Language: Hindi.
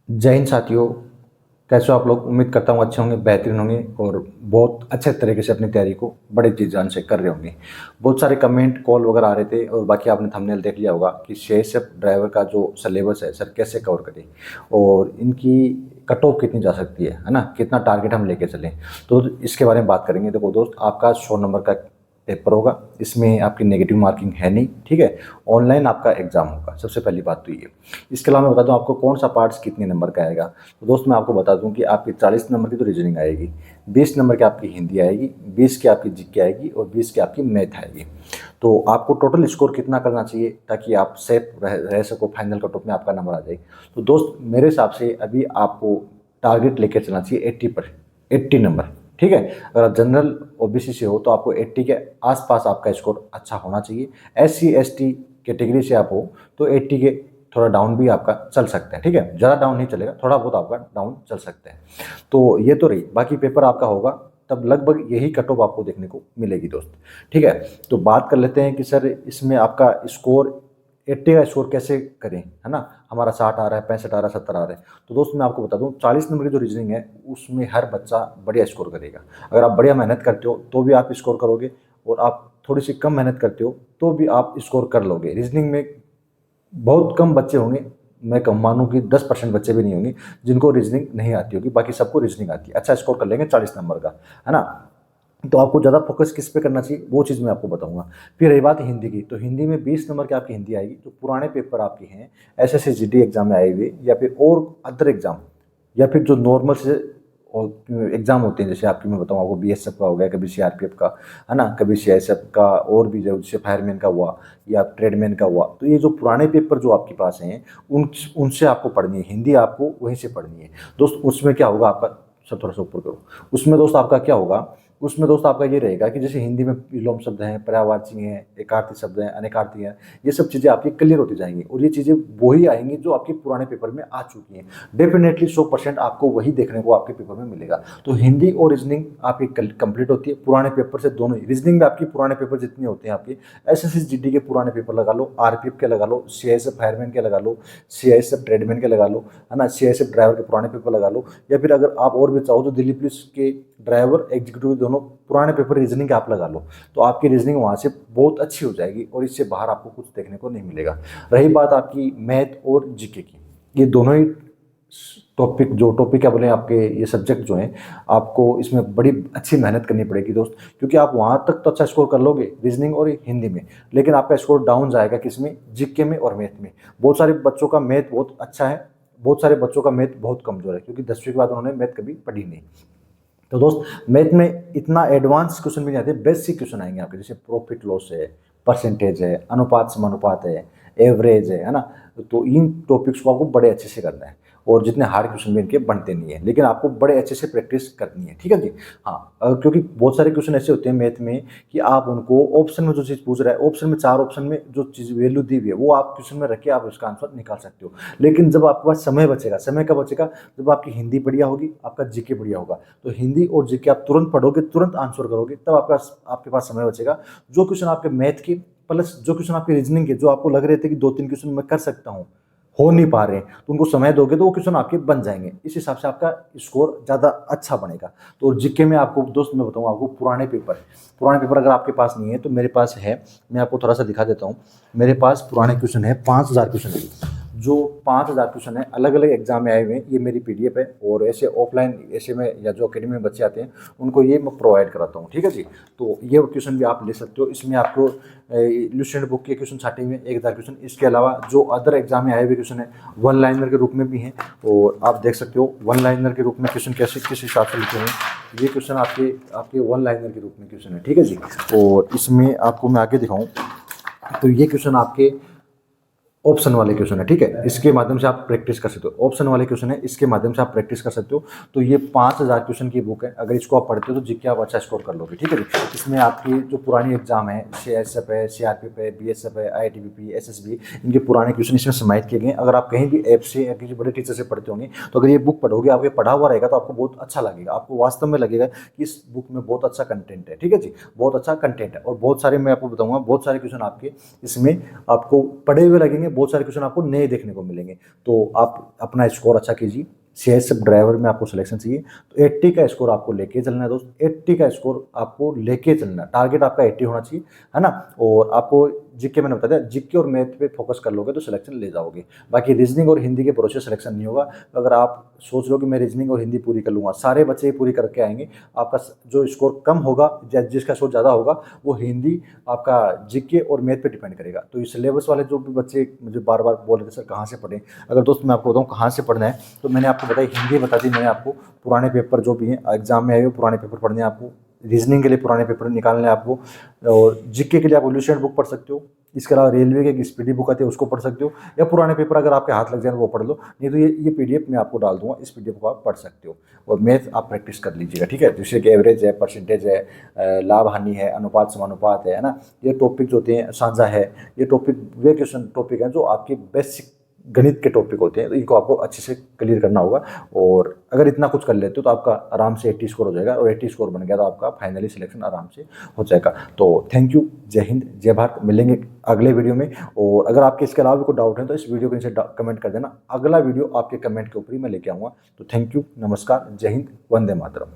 जय हिंद साथियों। कैसे हो आप लोग? उम्मीद करता हूँ अच्छे होंगे, बेहतरीन होंगे और बहुत अच्छे तरीके से अपनी तैयारी को बड़े जी जान से कर रहे होंगे। बहुत सारे कमेंट कॉल वगैरह आ रहे थे और बाकी आपने थंबनेल देख लिया होगा कि सीआईएसएफ ड्राइवर का जो सिलेबस है सर कैसे कवर करें और इनकी कट ऑफ कितनी जा सकती है ना, कितना टारगेट हम लेके चलें। तो इसके बारे में बात करेंगे। देखो दोस्त, आपका 100 नंबर का पेपर होगा, इसमें आपकी नेगेटिव मार्किंग है नहीं, ठीक है। ऑनलाइन आपका एग्जाम होगा, सबसे पहली बात तो ये। इसके अलावा मैं बता दूं आपको कौन सा पार्ट्स कितने नंबर का आएगा। तो दोस्त मैं आपको बता दूं कि आपकी 40 नंबर की तो रीजनिंग आएगी, 20 नंबर की आपकी हिंदी आएगी, 20 की आपकी जीके आएगी और 20 की आपकी मैथ आएगी। तो आपको टोटल स्कोर कितना करना चाहिए ताकि आप सेफ रह सको, फाइनल कट ऑफ में आपका नंबर आ जाए। तो दोस्त मेरे हिसाब से अभी आपको टारगेट लेकर चलना चाहिए 80 नंबर, ठीक है। अगर आप जनरल ओबीसी से हो तो आपको 80 के आसपास आपका स्कोर अच्छा होना चाहिए। एससी एसटी कैटेगरी से आप हो तो 80 के थोड़ा डाउन भी आपका चल सकता है, ठीक है। ज़्यादा डाउन नहीं चलेगा, थोड़ा बहुत आपका डाउन चल सकता है। तो ये तो रही, बाकी पेपर आपका होगा तब लगभग यही कट ऑफ आपको देखने को मिलेगी दोस्त, ठीक है। तो बात कर लेते हैं कि सर इसमें आपका स्कोर 80 का स्कोर कैसे करें, है ना। हमारा 60 आ रहा है, 65 आ रहा है, 70 आ रहा है। तो दोस्त मैं आपको बता दूं 40 नंबर की जो रीजनिंग है उसमें हर बच्चा बढ़िया स्कोर करेगा। अगर आप बढ़िया मेहनत करते हो तो भी आप स्कोर करोगे और आप थोड़ी सी कम मेहनत करते हो तो भी आप स्कोर कर लोगे। रीजनिंग में बहुत कम बच्चे होंगे, मैं कम मानूं कि 10% बच्चे भी नहीं होंगे जिनको रीजनिंग नहीं आती होगी, बाकी सबको रीजनिंग आती है, अच्छा स्कोर कर लेंगे 40 नंबर का, है ना। तो आपको ज़्यादा फोकस किस पे करना चाहिए वो चीज़ मैं आपको बताऊंगा। फिर रही बात हिंदी की, तो हिंदी में 20 नंबर की आपकी हिंदी आएगी। जो पुराने पेपर आपके हैं एसएससी जीडी एग्जाम में आए हुए या फिर और अदर एग्जाम या फिर जो नॉर्मल से और एग्जाम होते हैं, जैसे आपकी मैं बताऊँ आपको बीएसएफ का हो गया, कभी सीआरपीएफ का, है ना, कभी सीआईएसएफ का, और भी जैसे फायरमैन का हुआ या ट्रेडमैन का हुआ। तो ये जो पुराने पेपर जो आपके पास हैं उनसे आपको पढ़नी है हिंदी, आपको वहीं से पढ़नी है दोस्त। उसमें क्या होगा आपका, सब थोड़ा सा ऊपर करो। उसमें दोस्त आपका क्या होगा, उसमें दोस्त आपका ये रहेगा कि जैसे हिंदी में विलोम शब्द हैं, पर्यायवाची हैं, एकार्थी शब्द हैं, अनेकार्थी हैं, ये सब चीज़ें आपकी क्लियर होती जाएंगी और ये चीज़ें वही आएंगी जो आपके पुराने पेपर में आ चुकी हैं। डेफिनेटली 100% आपको वही देखने को आपके पेपर में मिलेगा। तो हिंदी और रीजनिंग आपकी कंप्लीट होती है पुराने पेपर से, दोनों ही। रीजनिंग में आपकी पुराने पेपर जितने होते हैं आपके एसएससी जीडी के पुराने पेपर लगा लो, आरपीएफ के लगा लो, सीआईएसएफ फायरमैन के लगा लो, सीआईएसएफ ट्रेडमैन के लगा लो, है ना, सीआईएसएफ ड्राइवर के पुराने पेपर लगा लो, या फिर अगर आप और भी चाहो तो दिल्ली पुलिस के ड्राइवर एग्जीक्यूटिव दोनों पुराने पेपर रीजनिंग के आप लगा लो। तो आपकी रीजनिंग वहाँ से बहुत अच्छी हो जाएगी और इससे बाहर आपको कुछ देखने को नहीं मिलेगा। रही बात आपकी मैथ और जीके की, ये दोनों ही टॉपिक क्या बोले आपके, ये सब्जेक्ट जो हैं आपको इसमें बड़ी अच्छी मेहनत करनी पड़ेगी दोस्त, क्योंकि आप वहाँ तक तो अच्छा स्कोर कर लोगे रीजनिंग और हिंदी में, लेकिन आपका स्कोर डाउन जाएगा किसमें, जीके में और मैथ में। बहुत सारे बच्चों का मैथ बहुत अच्छा है, बहुत सारे बच्चों का मैथ बहुत कमजोर है, क्योंकि 10वीं के बाद उन्होंने मैथ कभी पढ़ी नहीं। तो दोस्त मैथ में इतना एडवांस क्वेश्चन भी नहीं आते, बेसिक क्वेश्चन आएंगे आपके, जैसे प्रॉफिट लॉस है, परसेंटेज है, अनुपात समानुपात है, एवरेज है ना। तो इन टॉपिक्स को आपको बड़े अच्छे से करना है और जितने हार्ड क्वेश्चन भी इनके बनते नहीं है, लेकिन आपको बड़े अच्छे से प्रैक्टिस करनी है, ठीक है जी। हाँ, क्योंकि बहुत सारे क्वेश्चन ऐसे होते हैं मैथ में कि आप उनको ऑप्शन में जो चीज़ पूछ रहा है, ऑप्शन में 4 ऑप्शन में जो चीज़ वैल्यू दी हुई है वो आप क्वेश्चन में रख के आप उसका आंसर निकाल सकते हो। लेकिन जब आपके पास समय बचेगा, समय कब बचेगा, जब आपकी हिंदी बढ़िया होगी, आपका जीके बढ़िया होगा। तो हिंदी और जीके आप तुरंत पढ़ोगे, तुरंत आंसर करोगे, तब आपके पास समय बचेगा। जो क्वेश्चन आपके मैथ के प्लस जो क्वेश्चन आपके रीजनिंग के, जो आपको लग रहे थे कि 2-3 क्वेश्चन मैं कर सकता हूँ, हो नहीं पा रहे हैं, तो उनको समय दोगे तो वो क्वेश्चन आपके बन जाएंगे। इस हिसाब से आपका स्कोर ज़्यादा अच्छा बनेगा। तो जीके में आपको दोस्त मैं बताऊँ आपको पुराने पेपर अगर आपके पास नहीं है तो मेरे पास है, मैं आपको थोड़ा सा दिखा देता हूँ। मेरे पास पुराने क्वेश्चन है, 5000 क्वेश्चन है। जो 5000 क्वेश्चन है अलग अलग एग्जाम में आए हुए हैं, ये मेरी पीडीएफ है और ऐसे ऑफलाइन ऐसे में या जो अकेडमी में बच्चे आते हैं उनको ये मैं प्रोवाइड कराता हूँ, ठीक है जी। तो ये क्वेश्चन भी आप ले सकते हो। इसमें आपको इलस्ट्रेटेड बुक के क्वेश्चन छाटे हुए हैं 1000 क्वेश्चन। इसके अलावा जो अदर एग्जाम में आए हुए क्वेश्चन है वन लाइनर के रूप में भी हैं और आप देख सकते हो वन लाइनर के रूप में क्वेश्चन कैसे किस हिसाब से लिखे हैं। ये क्वेश्चन आपके आपके वन लाइनर के रूप में क्वेश्चन है, ठीक है जी। और इसमें आपको मैं आगे दिखाऊँ तो ये क्वेश्चन आपके ऑप्शन वाले क्वेश्चन है, ठीक है। इसके माध्यम से आप प्रैक्टिस कर सकते हो, ऑप्शन वाले क्वेश्चन है, इसके माध्यम से आप प्रैक्टिस कर सकते हो। तो ये 5000 क्वेश्चन की बुक है, अगर इसको आप पढ़ते हो तो जीके आप अच्छा स्कोर कर लोगे, ठीक है जी। इसमें आपकी जो पुरानी एग्जाम है, सीआईएसएफ है, सीआरपीएफ है, बीएसएफ है, आईटीबीपी, एसएसबी, इनके पुराने क्वेश्चन इसमें समाहित किए गए हैं। अगर आप कहीं भी ऐप से या किसी बड़े टीचर से पढ़ते होंगे तो अगर ये बुक पढ़ोगे, आपके पढ़ा हुआ रहेगा तो आपको बहुत अच्छा लगेगा, आपको वास्तव में लगेगा कि इस बुक में बहुत अच्छा कंटेंट है, ठीक है जी। बहुत अच्छा कंटेंट है और बहुत सारे मैं आपको बताऊंगा, बहुत सारे क्वेश्चन आपके इसमें आपको पढ़े हुए लगेंगे, बहुत सारे क्वेश्चन आपको नए देखने को मिलेंगे। तो आप अपना स्कोर अच्छा कीजिए। सीएसएफ ड्राइवर में आपको सिलेक्शन चाहिए तो 80 का स्कोर आपको लेके चलना है दोस्त, 80 का स्कोर आपको लेके चलना है। टारगेट आपका 80 होना चाहिए, है ना। और आपको जीके मैंने बता दिया, जीके और मैथ पे फोकस कर लोगे तो सिलेक्शन ले जाओगे। बाकी रीजनिंग और हिंदी के प्रोसेस सिलेक्शन नहीं होगा। तो अगर आप सोच लो कि मैं रीजनिंग और हिंदी पूरी कर लूँगा, सारे बच्चे पूरी करके आएंगे, आपका जो स्कोर कम होगा या जिसका स्कोर ज़्यादा होगा वो हिंदी, आपका जीके और मैथ पे डिपेंड करेगा। तो ये सिलेबस वाले जो भी बच्चे मुझे बार बार बोल रहे थे सर कहाँ से पढ़ें, अगर दोस्त मैं आपको बताऊँ कहाँ से पढ़ना है, तो मैंने आपको बताया हिंदी बता दी मैंने आपको। पुराने पेपर जो भी हैं एग्जाम में आए हुए पुराने पेपर पढ़ने हैं आपको, रीजनिंग के लिए पुराने पेपर निकालने हैं आपको, और जीके के लिए आप इल्यूस्ट्रेटेड बुक पढ़ सकते हो। इसके अलावा रेलवे की एक स्पीडी बुक आती है उसको पढ़ सकते हो, या पुराने पेपर अगर आपके हाथ लग जाए वो पढ़ लो, नहीं तो ये पीडीएफ मैं आपको डाल दूंगा, इस पीडीएफ को आप पढ़ सकते हो। और मैथ आप प्रैक्टिस कर लीजिएगा, ठीक है। जैसे कि एवरेज है, परसेंटेज है, लाभ हानि है, अनुपात समानुपात है ना, ये टॉपिक जो होते हैं, साझा है, ये टॉपिक वे क्वेश्चन टॉपिक हैं जो आपके बेसिक गणित के टॉपिक होते हैं। तो इनको आपको अच्छे से क्लियर करना होगा। और अगर इतना कुछ कर लेते हो तो आपका आराम से 80 स्कोर हो जाएगा, और 80 स्कोर बन गया तो आपका फाइनली सिलेक्शन आराम से हो जाएगा। तो थैंक यू, जय हिंद, जय भारत। मिलेंगे अगले वीडियो में। और अगर आपके इसके अलावा भी कोई डाउट है तो इस वीडियो के नीचे कमेंट कर देना, अगला वीडियो आपके कमेंट के ऊपर ही मैं लेके आऊँगा। तो थैंक यू, नमस्कार, जय हिंद, वंदे मातरम।